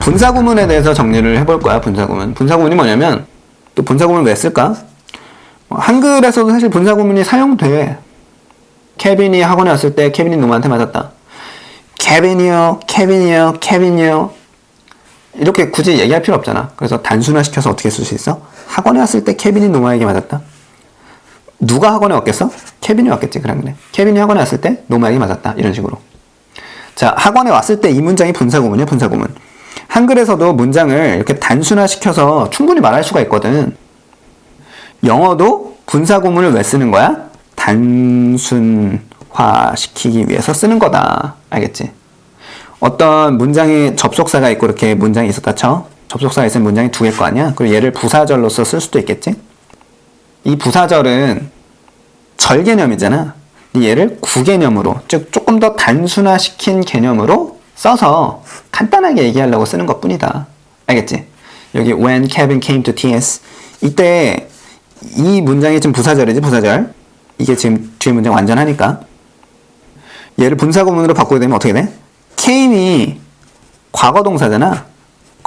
분사구문에 대해서 정리를 해볼 거야. 분사구문. 분사구문이 뭐냐면, 또 분사구문을 왜 쓸까? 한글에서도 사실 분사구문이 사용돼. 케빈이 학원에 왔을 때 케빈이 노마한테 맞았다. 케빈이요, 케빈이요, 케빈이요. 이렇게 굳이 얘기할 필요 없잖아. 그래서 단순화시켜서 어떻게 쓸 수 있어? 학원에 왔을 때 케빈이 노마에게 맞았다. 누가 학원에 왔겠어? 케빈이 왔겠지. 그래. 케빈이 학원에 왔을 때 노마에게 맞았다. 이런 식으로. 자, 학원에 왔을 때 이 문장이 분사구문이야. 분사구문. 한글에서도 문장을 이렇게 단순화시켜서 충분히 말할 수가 있거든. 영어도 분사구문을 왜 쓰는 거야? 단순화시키기 위해서 쓰는 거다. 알겠지? 어떤 문장에 접속사가 있고 이렇게 문장이 있었다 쳐. 접속사가 있으면 문장이 두 개일 거 아니야? 그리고 얘를 부사절로서 쓸 수도 있겠지? 이 부사절은 절 개념이잖아. 얘를 구개념으로, 즉 조금 더 단순화시킨 개념으로 써서 간단하게 얘기하려고 쓰는 것 뿐이다. 알겠지? 여기 when Kevin came to TS, 이때 이 문장이 지금 부사절이지, 부사절. 이게 지금 뒤에 문장 완전하니까. 얘를 분사구문으로 바꾸게 되면 어떻게 돼? came이 과거 동사잖아.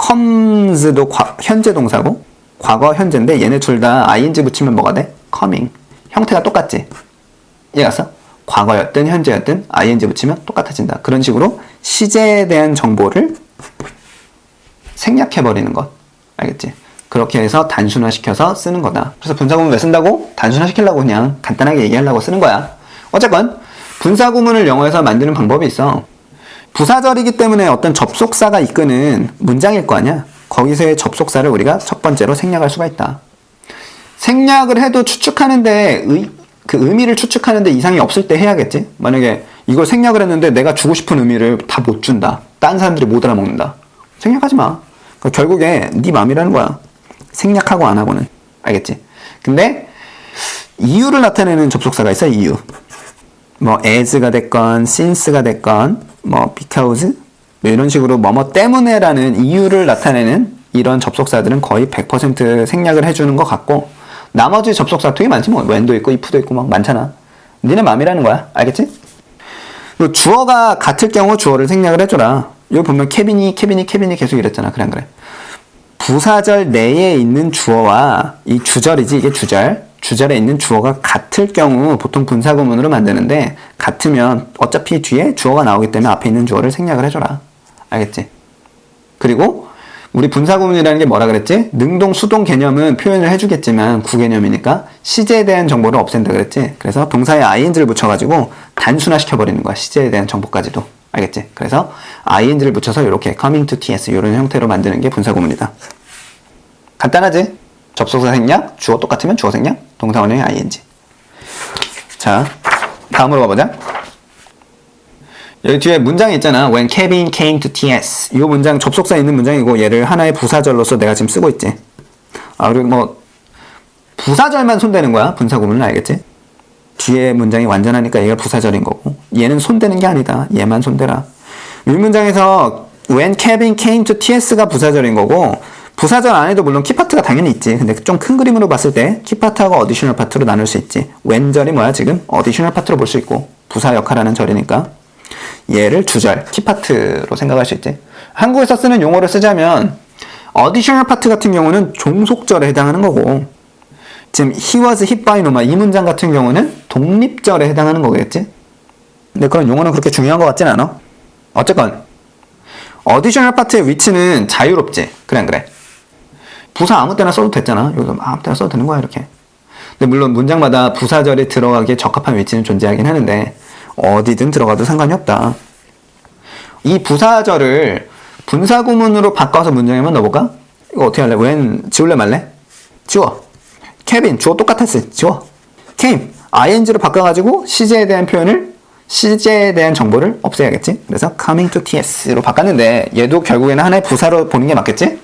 comes도 현재 동사고 과거 현재인데 얘네 둘 다 ing 붙이면 뭐가 돼? coming. 형태가 똑같지? 이해갔어? 과거였든 현재였든 ing 붙이면 똑같아진다. 그런 식으로 시제에 대한 정보를 생략해버리는 것. 알겠지? 그렇게 해서 단순화시켜서 쓰는 거다. 그래서 분사구문 왜 쓴다고? 단순화시키려고 그냥 간단하게 얘기하려고 쓰는 거야. 어쨌건 분사구문을 영어에서 만드는 방법이 있어. 부사절이기 때문에 어떤 접속사가 이끄는 문장일 거 아니야? 거기서의 접속사를 우리가 첫 번째로 생략할 수가 있다. 생략을 해도 추측하는데 그 의미를 추측하는데 이상이 없을 때 해야겠지? 만약에 이걸 생략을 했는데 내가 주고 싶은 의미를 다 못 준다. 딴 사람들이 못 알아먹는다. 생략하지 마. 그러니까 결국에 네 맘이라는 거야. 생략하고 안 하고는. 알겠지? 근데 이유를 나타내는 접속사가 있어. 이유. 뭐 as가 됐건 since가 됐건 뭐 because 뭐 이런 식으로 뭐뭐 때문에라는 이유를 나타내는 이런 접속사들은 거의 100% 생략을 해주는 것 같고, 나머지 접속사 되게 많지 뭐. when도 있고 if도 있고 막 많잖아. 니네 맘이라는 거야. 알겠지? 그리고 주어가 같을 경우 주어를 생략을 해줘라. 여기 보면 케빈이 계속 이랬잖아. 그래 안 그래? 부사절 내에 있는 주어와 이 주절이지, 이게 주절에 있는 주어가 같을 경우 보통 분사구문으로 만드는데, 같으면 어차피 뒤에 주어가 나오기 때문에 앞에 있는 주어를 생략을 해줘라. 알겠지? 그리고 우리 분사구문이라는 게 뭐라 그랬지? 능동, 수동 개념은 표현을 해주겠지만 구개념이니까 시제에 대한 정보를 없앤다 그랬지? 그래서 동사에 ing를 붙여가지고 단순화시켜버리는 거야. 시제에 대한 정보까지도. 알겠지? 그래서 ing를 붙여서 이렇게 coming to TS 이런 형태로 만드는 게 분사구문이다. 간단하지? 접속사 생략, 주어 똑같으면 주어 생략, 동사 원형의 ing. 자, 다음으로 가보자. 여기 뒤에 문장이 있잖아. When Kevin came to TS. 이 문장 접속사 있는 문장이고 얘를 하나의 부사절로서 내가 지금 쓰고 있지. 그리고 뭐 부사절만 손대는 거야. 분사구문은. 알겠지? 뒤에 문장이 완전하니까 얘가 부사절인 거고, 얘는 손대는 게 아니다. 얘만 손대라. 이 문장에서 When Kevin came to TS가 부사절인 거고, 부사절 안에도 물론 키파트가 당연히 있지. 근데 좀 큰 그림으로 봤을 때 키파트하고 어디셔널 파트로 나눌 수 있지. when절이 뭐야 지금? 어디셔널 파트로 볼 수 있고, 부사 역할하는 절이니까 얘를 주절, 키파트로 생각할 수 있지. 한국에서 쓰는 용어를 쓰자면 어디셔널 파트 같은 경우는 종속절에 해당하는 거고, 지금 he was hit by Noma 이 문장 같은 경우는 독립절에 해당하는 거겠지. 근데 그런 용어는 그렇게 중요한 것 같진 않아. 어쨌건 어디셔널 파트의 위치는 자유롭지. 그래 안 그래? 부사 아무 때나 써도 됐잖아. 여기서 아무 때나 써도 되는 거야 이렇게. 근데 물론 문장마다 부사절이 들어가기에 적합한 위치는 존재하긴 하는데 어디든 들어가도 상관이 없다. 이 부사절을 분사구문으로 바꿔서 문장에만 넣어볼까? 이거 어떻게 할래? when 지울래 말래? 지워. 케빈 주어 똑같았어. 지워. came ing로 바꿔가지고 시제에 대한 정보를 없애야겠지. 그래서 coming to TS로 바꿨는데 얘도 결국에는 하나의 부사로 보는 게 맞겠지?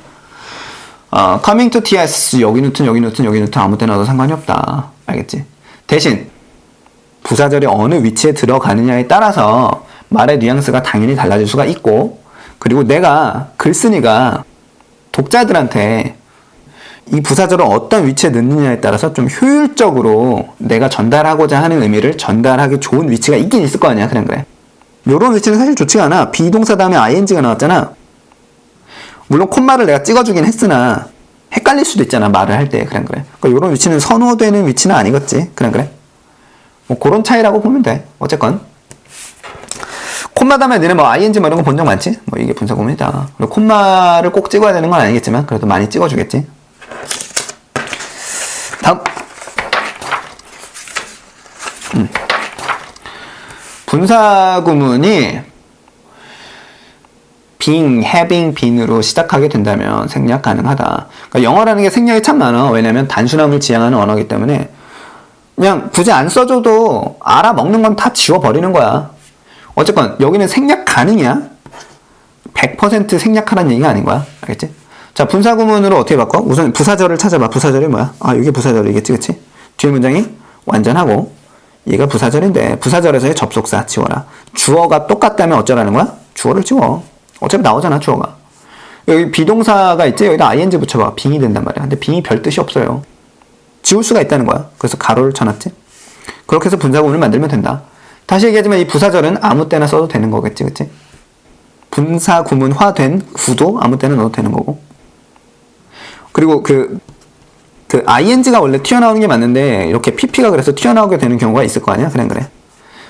coming to TS 여기 넣든 아무 때나 넣어도 상관이 없다. 알겠지? 대신 부사절이 어느 위치에 들어가느냐에 따라서 말의 뉘앙스가 당연히 달라질 수가 있고, 그리고 내가 글쓴이가 독자들한테 이 부사절을 어떤 위치에 넣느냐에 따라서 좀 효율적으로 내가 전달하고자 하는 의미를 전달하기 좋은 위치가 있긴 있을 거 아니야. 그래. 요런 위치는 사실 좋지가 않아. 비동사 다음에 ing가 나왔잖아. 물론 콤마를 내가 찍어주긴 했으나 헷갈릴 수도 있잖아, 말을 할 때. 그래. 그러니까 이런 위치는 선호되는 위치는 아니겠지. 그래. 뭐 그런 차이라고 보면 돼. 어쨌건 콤마 다음에 너네 뭐 ing 뭐 이런 거 본 적 많지? 뭐 이게 분사구문이다. 그리고 콤마를 꼭 찍어야 되는 건 아니겠지만 그래도 많이 찍어주겠지. 다음 분사구문이 being, having, been으로 시작하게 된다면 생략 가능하다. 그러니까 영어라는 게 생략이 참 많아. 왜냐면 단순함을 지향하는 언어이기 때문에 그냥 굳이 안 써줘도 알아먹는 건 다 지워버리는 거야. 어쨌건 여기는 생략 가능이야. 100% 생략하라는 얘기가 아닌 거야. 알겠지? 자, 분사구문으로 어떻게 바꿔? 우선 부사절을 찾아봐. 부사절이 뭐야? 아, 이게 부사절이겠지, 그치? 뒤에 문장이 완전하고 얘가 부사절인데 부사절에서의 접속사 지워라. 주어가 똑같다면 어쩌라는 거야? 주어를 지워. 어차피 나오잖아, 주어가. 여기 비동사가 있지? 여기다 ing 붙여봐. 빙이 된단 말이야. 근데 빙이 별 뜻이 없어요. 지울 수가 있다는 거야. 그래서 가로를 쳐놨지? 그렇게 해서 분사구문을 만들면 된다. 다시 얘기하지만 이 부사절은 아무 때나 써도 되는 거겠지, 그치? 분사구문화된 구도 아무 때나 넣어도 되는 거고. 그리고 그 ing가 원래 튀어나오는 게 맞는데 이렇게 pp가 그래서 튀어나오게 되는 경우가 있을 거 아니야? 그래.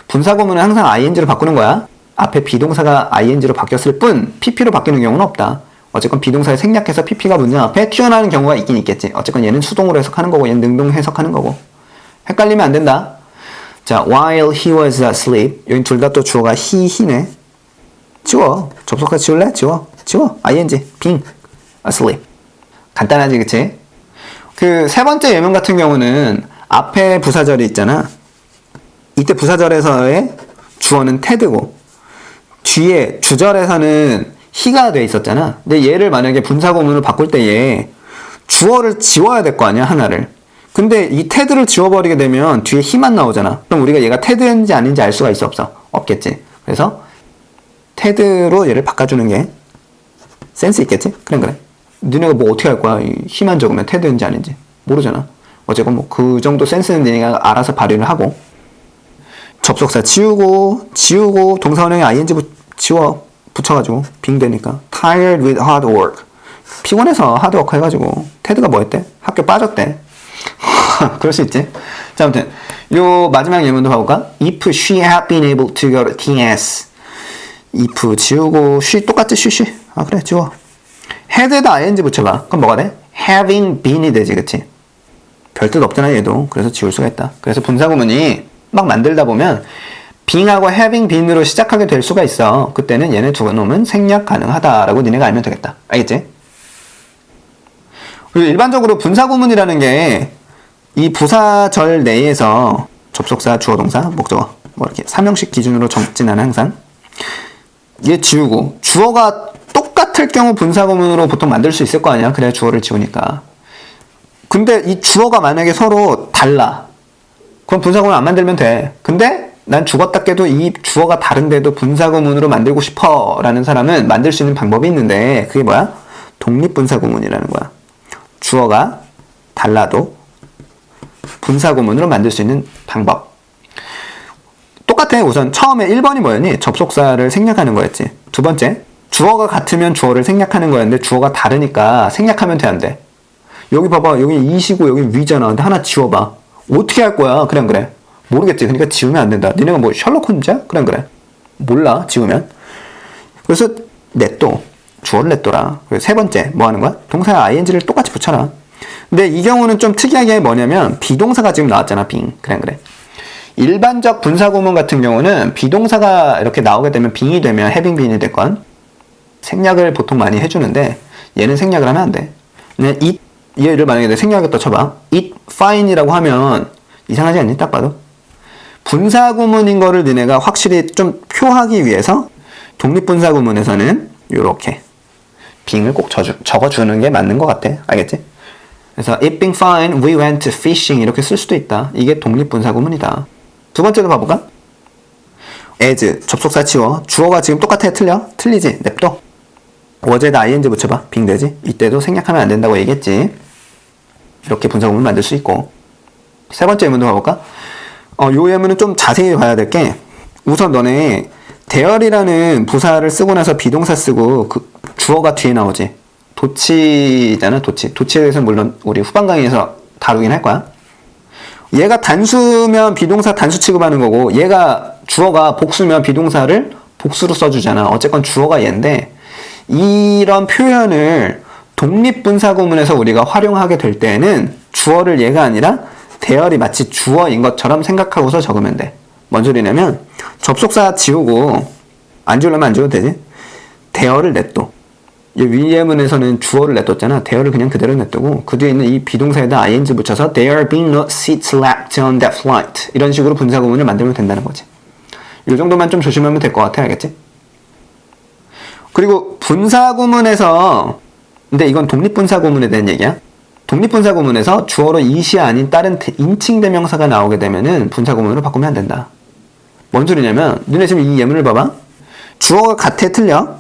분사구문은 항상 ing로 바꾸는 거야. 앞에 비동사가 ing로 바뀌었을 뿐 pp로 바뀌는 경우는 없다. 어쨌건 비동사를 생략해서 pp가 문장 앞에 튀어나오는 경우가 있긴 있겠지. 어쨌건 얘는 수동으로 해석하는 거고 얘는 능동 해석하는 거고. 헷갈리면 안 된다. 자, while he was asleep. 여기 둘 다 또 주어가 he네. 지워. 접속사 지울래? 지워. ing. being asleep. 간단하지, 그치? 그 세 번째 예문 같은 경우는 앞에 부사절이 있잖아. 이때 부사절에서의 주어는 테드고 뒤에 주절에서는 he가 돼 있었잖아. 근데 얘를 만약에 분사구문으로 바꿀 때에 주어를 지워야 될 거 아니야, 하나를. 근데 이 테드를 지워버리게 되면 뒤에 he만 나오잖아. 그럼 우리가 얘가 테드인지 아닌지 알 수가 있어, 없어? 없겠지. 그래서 테드로 얘를 바꿔주는 게 센스 있겠지? 그래. 니네가 뭐 어떻게 할 거야? he만 적으면 테드인지 아닌지 모르잖아. 어쨌건 뭐 그 정도 센스는 니네가 알아서 발휘를 하고 접속사 지우고 동사원형에 ing 붙여가지고 빙 되니까 tired with hard work. 피곤해서 하드워크 해가지고 테드가 뭐 했대? 학교 빠졌대. 그럴 수 있지. 자, 아무튼 요 마지막 예문도 봐볼까? If she had been able to go to TS. if 지우고 she 똑같지, she. 아, 그래, 지워. had에다 ing 붙여봐. 그럼 뭐가 돼? having been이 되지, 그치? 별뜻 없잖아, 얘도. 그래서 지울 수가 있다. 그래서 분사구문이 막 만들다 보면 being하고 having been으로 시작하게 될 수가 있어. 그때는 얘네 두 놈은 생략 가능하다라고 니네가 알면 되겠다. 알겠지? 그리고 일반적으로 분사구문이라는 게 이 부사절 내에서 접속사, 주어, 동사, 목적어 뭐 이렇게 3형식 기준으로 적진 않아 항상. 얘 지우고 주어가 똑같을 경우 분사구문으로 보통 만들 수 있을 거 아니야. 그래야 주어를 지우니까. 근데 이 주어가 만약에 서로 달라. 그럼 분사구문 안 만들면 돼. 근데 난 죽었다 깨도 이 주어가 다른데도 분사구문으로 만들고 싶어 라는 사람은 만들 수 있는 방법이 있는데 그게 뭐야? 독립분사구문이라는 거야. 주어가 달라도 분사구문으로 만들 수 있는 방법. 똑같아. 우선 처음에 1번이 뭐였니? 접속사를 생략하는 거였지. 두 번째, 주어가 같으면 주어를 생략하는 거였는데 주어가 다르니까 생략하면 돼, 안 돼? 여기 봐봐. 여기 이시고 여기 위잖아. 근데 하나 지워봐. 어떻게 할 거야? 그래. 모르겠지. 그러니까 지우면 안 된다. 니네가 뭐 셜록 홈즈야? 그래. 몰라. 지우면. 그래서 냅둬. 주어를 냅둬라. 그래서 세 번째 뭐 하는 거야? 동사에 ing를 똑같이 붙여라. 근데 이 경우는 좀 특이하게 뭐냐면 비동사가 지금 나왔잖아. being. 그래. 일반적 분사구문 같은 경우는 비동사가 이렇게 나오게 되면 being이 되면 having been이 됐건 생략을 보통 많이 해주는데 얘는 생략을 하면 안 돼. 그냥 it 얘를 만약에 내 생략했다 쳐봐. it fine이라고 하면 이상하지 않니? 딱 봐도. 분사구문인 거를 너네가 확실히 좀 표하기 위해서 독립분사구문에서는 이렇게 being을 꼭 적어주는 게 맞는 것 같아. 알겠지? 그래서 it being fine, we went fishing 이렇게 쓸 수도 있다. 이게 독립분사구문이다. 두 번째로 봐볼까? as, 접속사 지워. 주어가 지금 똑같아? 틀려? 틀리지? 냅둬. was에다 ing 붙여봐. being 되지? 이때도 생략하면 안 된다고 얘기했지. 이렇게 분사구문을 만들 수 있고. 세 번째 예문도 봐볼까? 요 예문은 좀 자세히 봐야 될 게 우선 너네 대열이라는 부사를 쓰고 나서 비동사 쓰고 그 주어가 뒤에 나오지. 도치잖아, 도치. 도치에 대해서 물론 우리 후반 강의에서 다루긴 할 거야. 얘가 단수면 비동사 단수 취급하는 거고, 얘가 주어가 복수면 비동사를 복수로 써주잖아. 어쨌건 주어가 얘인데, 이런 표현을 독립분사구문에서 우리가 활용하게 될 때에는 주어를 얘가 아니라 대열이 마치 주어인 것처럼 생각하고서 적으면 돼. 뭔 소리냐면 접속사 지우고, 안 지우려면 안 지워도 되지? 대열을 냅둬. 윌리엄은에서는 주어를 냅뒀잖아. 대열을 그냥 그대로 냅두고 그 뒤에 있는 이 비동사에다 ing 붙여서 There are being no seats left on that flight, 이런 식으로 분사구문을 만들면 된다는 거지. 이 정도만 좀 조심하면 될 것 같아. 알겠지? 그리고 분사구문에서, 근데 이건 독립분사구문에 대한 얘기야. 독립분사구문에서 주어로 이시 아닌 다른 인칭대명사가 나오게 되면은 분사구문으로 바꾸면 안 된다. 뭔 소리냐면 너네 지금 이 예문을 봐봐. 주어가 같아 틀려?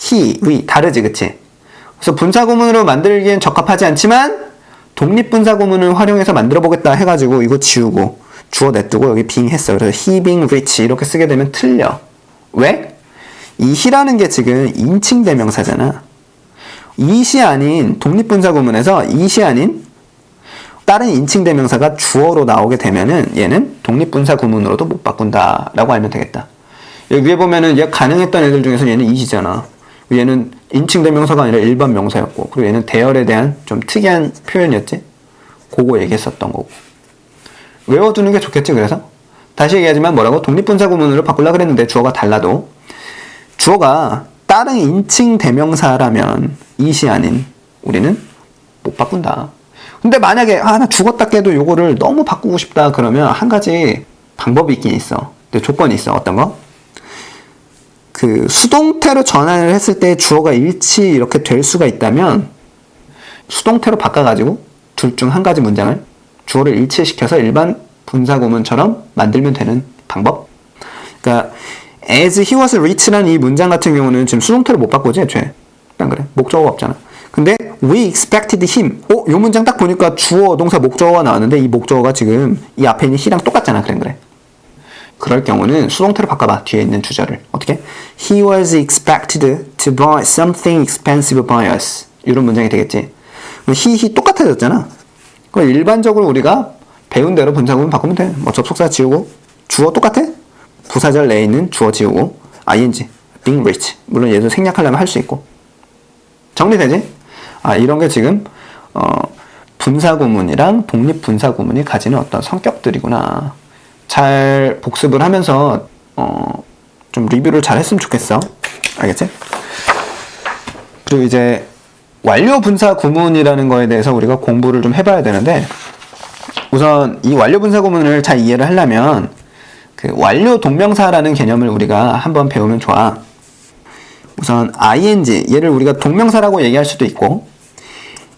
he, we 다르지, 그치? 그래서 분사구문으로 만들기엔 적합하지 않지만 독립분사구문을 활용해서 만들어 보겠다 해가지고 이거 지우고 주어 냅두고 여기 being 했어. 그래서 he being rich 이렇게 쓰게 되면 틀려. 왜? 이 he라는 게 지금 인칭대명사잖아. 이시 아닌 독립분사구문에서 이시 아닌 다른 인칭대명사가 주어로 나오게 되면은 얘는 독립분사구문으로도 못 바꾼다 라고 알면 되겠다. 여기 위에 보면은 얘 가능했던 애들 중에서 얘는 이시잖아. 얘는 인칭대명사가 아니라 일반 명사였고, 그리고 얘는 대열에 대한 좀 특이한 표현이었지? 그거 얘기했었던 거고. 외워두는 게 좋겠지. 그래서 다시 얘기하지만 뭐라고? 독립분사구문으로 바꾸려고 그랬는데 주어가 달라도 주어가 다른 인칭대명사라면 이시 아닌 우리는 못 바꾼다. 근데 만약에 나 죽었다 깨도 요거를 너무 바꾸고 싶다 그러면 한 가지 방법이 있긴 있어. 근데 조건이 있어. 어떤 거? 그 수동태로 전환을 했을 때 주어가 일치 이렇게 될 수가 있다면 수동태로 바꿔가지고 둘 중 한 가지 문장을 주어를 일치시켜서 일반 분사구문처럼 만들면 되는 방법. 그러니까 as he was rich라는 이 문장 같은 경우는 지금 수동태로 못 바꾸지 애초에. 안 그래? 목적어가 없잖아. 근데 we expected him. 요 문장 딱 보니까 주어, 동사, 목적어가 나왔는데 이 목적어가 지금 이 앞에 있는 he랑 똑같잖아. 그래. 그럴 경우는 수동태로 바꿔봐. 뒤에 있는 주절을. 어떻게? He was expected to buy something expensive by us. 이런 문장이 되겠지. he 똑같아졌잖아. 그럼 일반적으로 우리가 배운 대로 분사구문 바꾸면 돼. 뭐 접속사 지우고 주어 똑같아? 부사절 내에 있는 주어 지우고 ing, being rich. 물론 얘도 생략하려면 할 수 있고. 정리되지? 이런 게 지금 분사구문이랑 독립분사구문이 가지는 어떤 성격들이구나. 잘 복습을 하면서 좀 리뷰를 잘 했으면 좋겠어. 알겠지? 그리고 이제 완료 분사 구문이라는 거에 대해서 우리가 공부를 좀 해봐야 되는데, 우선 이 완료 분사 구문을 잘 이해를 하려면 그 완료 동명사라는 개념을 우리가 한번 배우면 좋아. 우선 ing, 얘를 우리가 동명사라고 얘기할 수도 있고,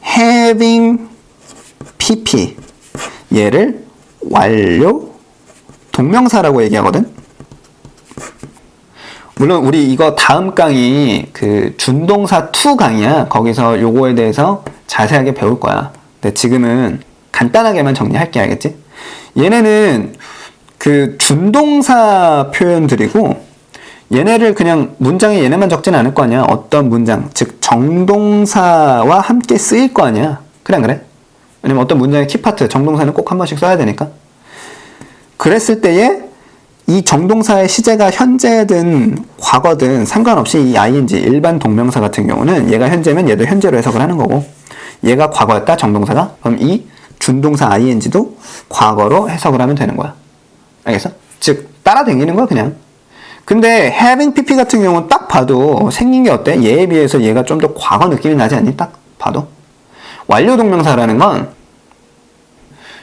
having pp, 얘를 완료 동명사라고 얘기하거든. 물론 우리 이거 다음 강의 그 준동사 to 강의야. 거기서 요거에 대해서 자세하게 배울 거야. 근데 지금은 간단하게만 정리할게. 알겠지? 얘네는 그 준동사 표현들이고, 얘네를 그냥 문장에 얘네만 적진 않을 거 아니야. 어떤 문장, 즉 정동사와 함께 쓰일 거 아니야. 그래 안 그래? 왜냐면 어떤 문장의 키파트, 정동사는 꼭 한 번씩 써야 되니까. 그랬을 때에 이 정동사의 시제가 현재든 과거든 상관없이 이 ing, 일반 동명사 같은 경우는 얘가 현재면 얘도 현재로 해석을 하는 거고, 얘가 과거였다 정동사가, 그럼 이 준동사 ing도 과거로 해석을 하면 되는 거야. 알겠어? 즉 따라다니는 거야 그냥. 근데 having pp 같은 경우는 딱 봐도 생긴 게 어때? 얘에 비해서 얘가 좀 더 과거 느낌이 나지 않니? 딱 봐도. 완료 동명사라는 건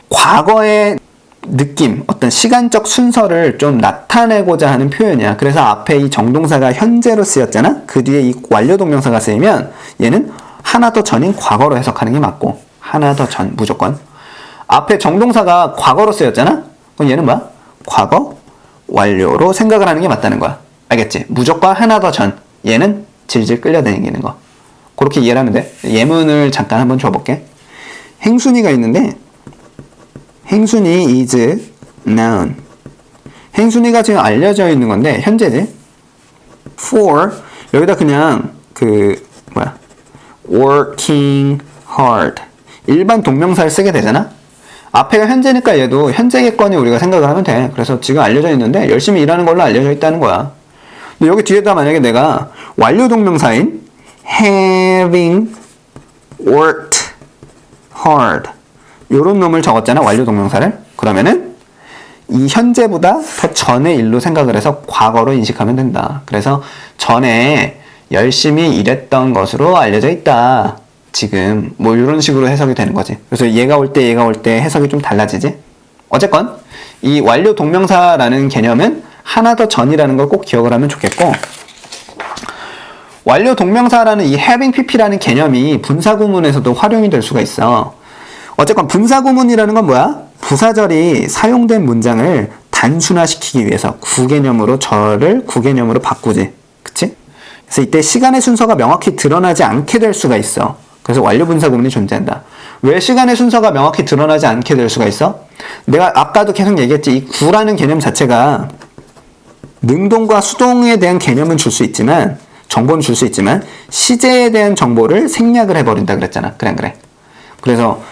과거의 느낌, 어떤 시간적 순서를 좀 나타내고자 하는 표현이야. 그래서 앞에 이 정동사가 현재로 쓰였잖아? 그 뒤에 이 완료 동명사가 쓰이면 얘는 하나 더 전인 과거로 해석하는 게 맞고, 하나 더 전 무조건. 앞에 정동사가 과거로 쓰였잖아? 그럼 얘는 뭐야? 과거 완료로 생각을 하는 게 맞다는 거야. 알겠지? 무조건 하나 더 전. 얘는 질질 끌려다니는 거. 그렇게 이해를 하면 돼. 예문을 잠깐 한번 줘볼게. 행순이가 있는데, 행순이 is noun. 행순이가 지금 알려져 있는 건데 현재지. for 여기다 그냥 working hard. 일반 동명사를 쓰게 되잖아. 앞에가 현재니까 얘도 현재겠거니 우리가 생각을 하면 돼. 그래서 지금 알려져 있는데 열심히 일하는 걸로 알려져 있다는 거야. 근데 여기 뒤에다 만약에 내가 완료 동명사인 having worked hard 요런 놈을 적었잖아. 완료 동명사를. 그러면은 이 현재보다 더 전의 일로 생각을 해서 과거로 인식하면 된다. 그래서 전에 열심히 일했던 것으로 알려져 있다. 지금 뭐 이런 식으로 해석이 되는 거지. 그래서 얘가 올 때 해석이 좀 달라지지. 어쨌건 이 완료 동명사라는 개념은 하나 더 전이라는 걸 꼭 기억을 하면 좋겠고, 완료 동명사라는 이 having pp라는 개념이 분사구문에서도 활용이 될 수가 있어. 어쨌건 분사구문이라는 건 뭐야? 부사절이 사용된 문장을 단순화시키기 위해서 구개념으로 절을 구개념으로 바꾸지. 그치? 그래서 이때 시간의 순서가 명확히 드러나지 않게 될 수가 있어. 그래서 완료 분사구문이 존재한다. 왜 시간의 순서가 명확히 드러나지 않게 될 수가 있어? 내가 아까도 계속 얘기했지. 이 구라는 개념 자체가 능동과 수동에 대한 개념은 줄 수 있지만, 정보는 줄 수 있지만 시제에 대한 정보를 생략을 해버린다 그랬잖아. 그래. 그래서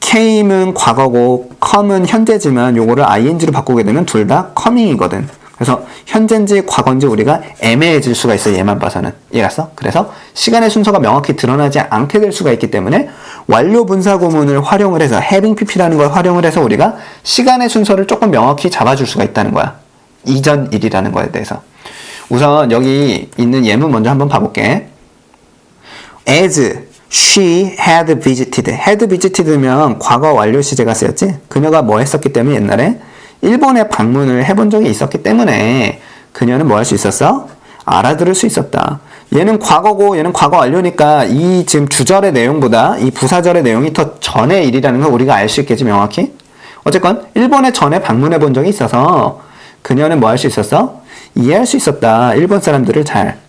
came은 과거고 come은 현재지만 요거를 ing로 바꾸게 되면 둘 다 coming이거든. 그래서 현재인지 과거인지 우리가 애매해질 수가 있어. 얘만 봐서는. 이해갔어? 그래서 시간의 순서가 명확히 드러나지 않게 될 수가 있기 때문에 완료 분사구문을 활용을 해서 having pp라는 걸 활용을 해서 우리가 시간의 순서를 조금 명확히 잡아줄 수가 있다는 거야. 이전 일이라는 거에 대해서. 우선 여기 있는 예문 먼저 한번 봐볼게. As she had visited. had visited면 과거 완료 시제가 쓰였지? 그녀가 뭐 했었기 때문에 옛날에 일본에 방문을 해본 적이 있었기 때문에 그녀는 뭐 할 수 있었어? 알아들을 수 있었다. 얘는 과거고 얘는 과거 완료니까 이 지금 주절의 내용보다 이 부사절의 내용이 더 전의 일이라는 걸 우리가 알 수 있겠지, 명확히? 어쨌건 일본에 전에 방문해 본 적이 있어서 그녀는 뭐 할 수 있었어? 이해할 수 있었다. 일본 사람들을 잘.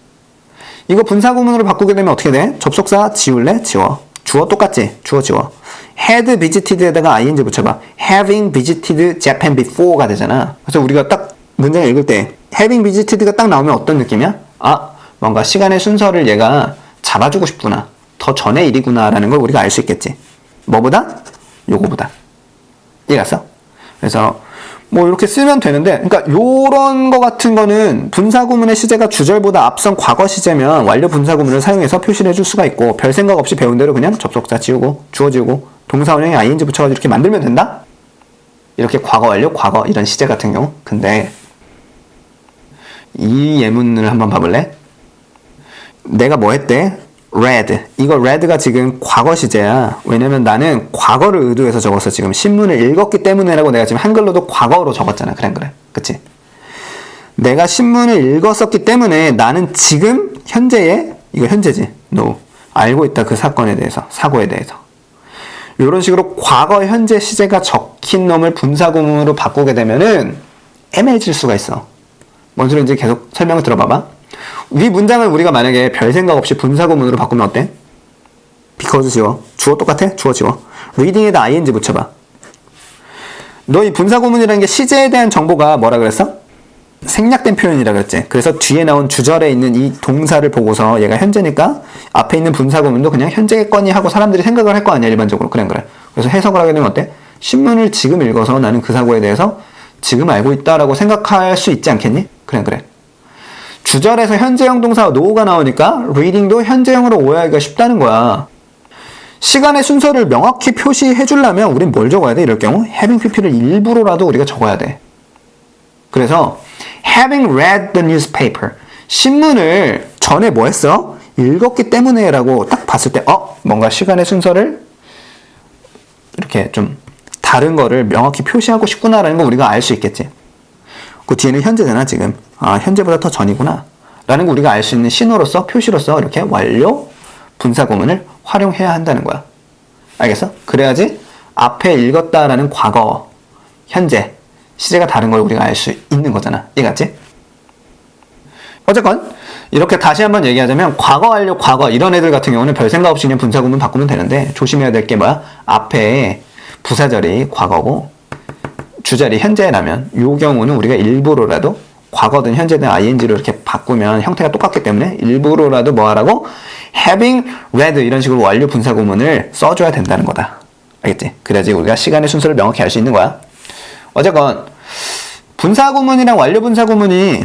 이거 분사구문으로 바꾸게 되면 어떻게 돼? 접속사 지울래? 지워. 주어 똑같지? 주어 지워. had visited에다가 ing 붙여봐. having visited Japan before가 되잖아. 그래서 우리가 딱 문장 읽을 때 having visited가 딱 나오면 어떤 느낌이야? 아, 뭔가 시간의 순서를 얘가 잡아주고 싶구나. 더 전의 일이구나 라는 걸 우리가 알 수 있겠지. 뭐보다? 요거보다. 이해갔어? 그래서 뭐 이렇게 쓰면 되는데, 그러니까 요런 거 같은 거는 분사구문의 시제가 주절보다 앞선 과거 시제면 완료 분사구문을 사용해서 표시를 해줄 수가 있고, 별 생각 없이 배운 대로 그냥 접속사 지우고 주어 지우고 동사 원형에 ing 붙여가지고 이렇게 만들면 된다? 이렇게 과거 완료 과거 이런 시제 같은 경우. 근데 이 예문을 한번 봐볼래? 내가 뭐 했대? read. 이거 read가 지금 과거 시제야. 왜냐면 나는 과거를 의도해서 적었어. 지금 신문을 읽었기 때문에라고 내가 지금 한글로도 과거로 적었잖아. 그래. 그치? 내가 신문을 읽었었기 때문에 나는 지금 현재에, 이거 현재지. no. 알고 있다. 그 사건에 대해서. 사고에 대해서. 이런 식으로 과거 현재 시제가 적힌 놈을 분사구문으로 바꾸게 되면은 애매해질 수가 있어. 뭔 소리인지 계속 설명을 들어봐봐. 위 문장을 우리가 만약에 별 생각 없이 분사구문으로 바꾸면 어때? because 지워. 주어 똑같아? 주어 지워. reading에다 ing 붙여봐. 너 이 분사구문이라는 게 시제에 대한 정보가 뭐라 그랬어? 생략된 표현이라 그랬지. 그래서 뒤에 나온 주절에 있는 이 동사를 보고서 얘가 현재니까 앞에 있는 분사구문도 그냥 현재겠거니 하고 사람들이 생각을 할 거 아니야, 일반적으로. 그래. 그래서 해석을 하게 되면 어때? 신문을 지금 읽어서 나는 그 사고에 대해서 지금 알고 있다라고 생각할 수 있지 않겠니? 그래. 주절에서 현재형 동사 no가 나오니까 reading도 현재형으로 오해하기가 쉽다는 거야. 시간의 순서를 명확히 표시해 주려면 우린 뭘 적어야 돼? 이럴 경우 having pp를 일부러라도 우리가 적어야 돼. 그래서 having read the newspaper, 신문을 전에 뭐 했어? 읽었기 때문에 라고 딱 봤을 때 뭔가 시간의 순서를 이렇게 좀 다른 거를 명확히 표시하고 싶구나라는 거 우리가 알 수 있겠지. 그 뒤에는 현재잖아. 지금 현재보다 더 전이구나 라는 거 우리가 알 수 있는 신호로서, 표시로서 이렇게 완료 분사구문을 활용해야 한다는 거야. 알겠어? 그래야지 앞에 읽었다라는 과거, 현재 시제가 다른 걸 우리가 알 수 있는 거잖아. 이해갔지? 어쨌건 이렇게 다시 한번 얘기하자면 과거 완료 과거 이런 애들 같은 경우는 별 생각 없이 그냥 분사구문 바꾸면 되는데, 조심해야 될 게 뭐야? 앞에 부사절이 과거고 주절이 현재라면 이 경우는 우리가 일부러라도 과거든 현재든 ing로 이렇게 바꾸면 형태가 똑같기 때문에 일부러라도 뭐 하라고? having read 이런 식으로 완료 분사 구문을 써줘야 된다는 거다. 알겠지? 그래야지 우리가 시간의 순서를 명확히 알 수 있는 거야. 어쨌건 분사 구문이랑 완료 분사 구문이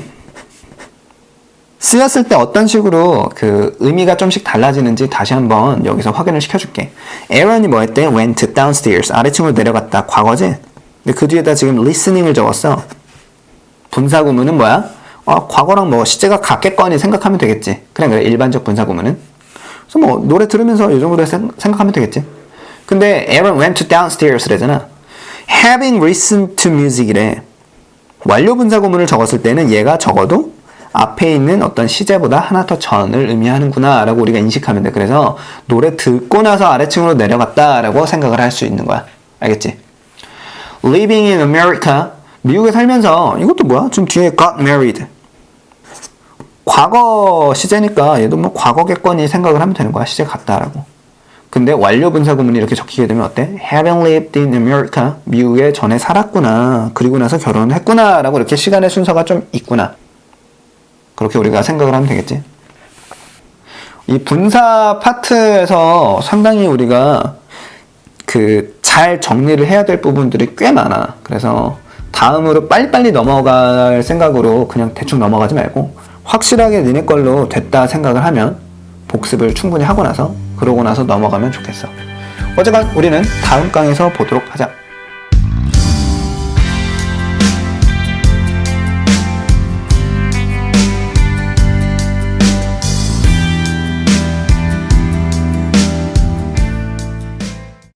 쓰였을 때 어떤 식으로 그 의미가 좀씩 달라지는지 다시 한번 여기서 확인을 시켜줄게. Aaron이 뭐 했대? went downstairs. 아래층으로 내려갔다. 과거지? 근데 그 뒤에다 지금 listening을 적었어. 분사 구문은 뭐야? 과거랑 뭐 시제가 같겠거니 생각하면 되겠지. 그래 일반적 분사 구문은. 그래서 뭐 노래 들으면서 이 정도로 생각하면 되겠지. 근데 Aaron went downstairs 래잖아. Having listened to music이래. 완료 분사 구문을 적었을 때는 얘가 적어도 앞에 있는 어떤 시제보다 하나 더 전을 의미하는구나 라고 우리가 인식하면 돼. 그래서 노래 듣고 나서 아래층으로 내려갔다 라고 생각을 할 수 있는 거야. 알겠지? Living in America. 미국에 살면서 이것도 뭐야? 지금 뒤에 got married. 과거 시제니까 얘도 뭐 과거겠거니 생각을 하면 되는 거야. 시제 같다라고. 근데 완료 분사 구문이 이렇게 적히게 되면 어때? Having lived in America. 미국에 전에 살았구나. 그리고 나서 결혼을 했구나. 라고 이렇게 시간의 순서가 좀 있구나. 그렇게 우리가 생각을 하면 되겠지. 이 분사 파트에서 상당히 우리가 잘 정리를 해야 될 부분들이 꽤 많아. 그래서 다음으로 빨리빨리 넘어갈 생각으로 그냥 대충 넘어가지 말고 확실하게 니네 걸로 됐다 생각을 하면 복습을 충분히 하고 나서 그러고 나서 넘어가면 좋겠어. 어쨌건 우리는 다음 강에서 보도록 하자.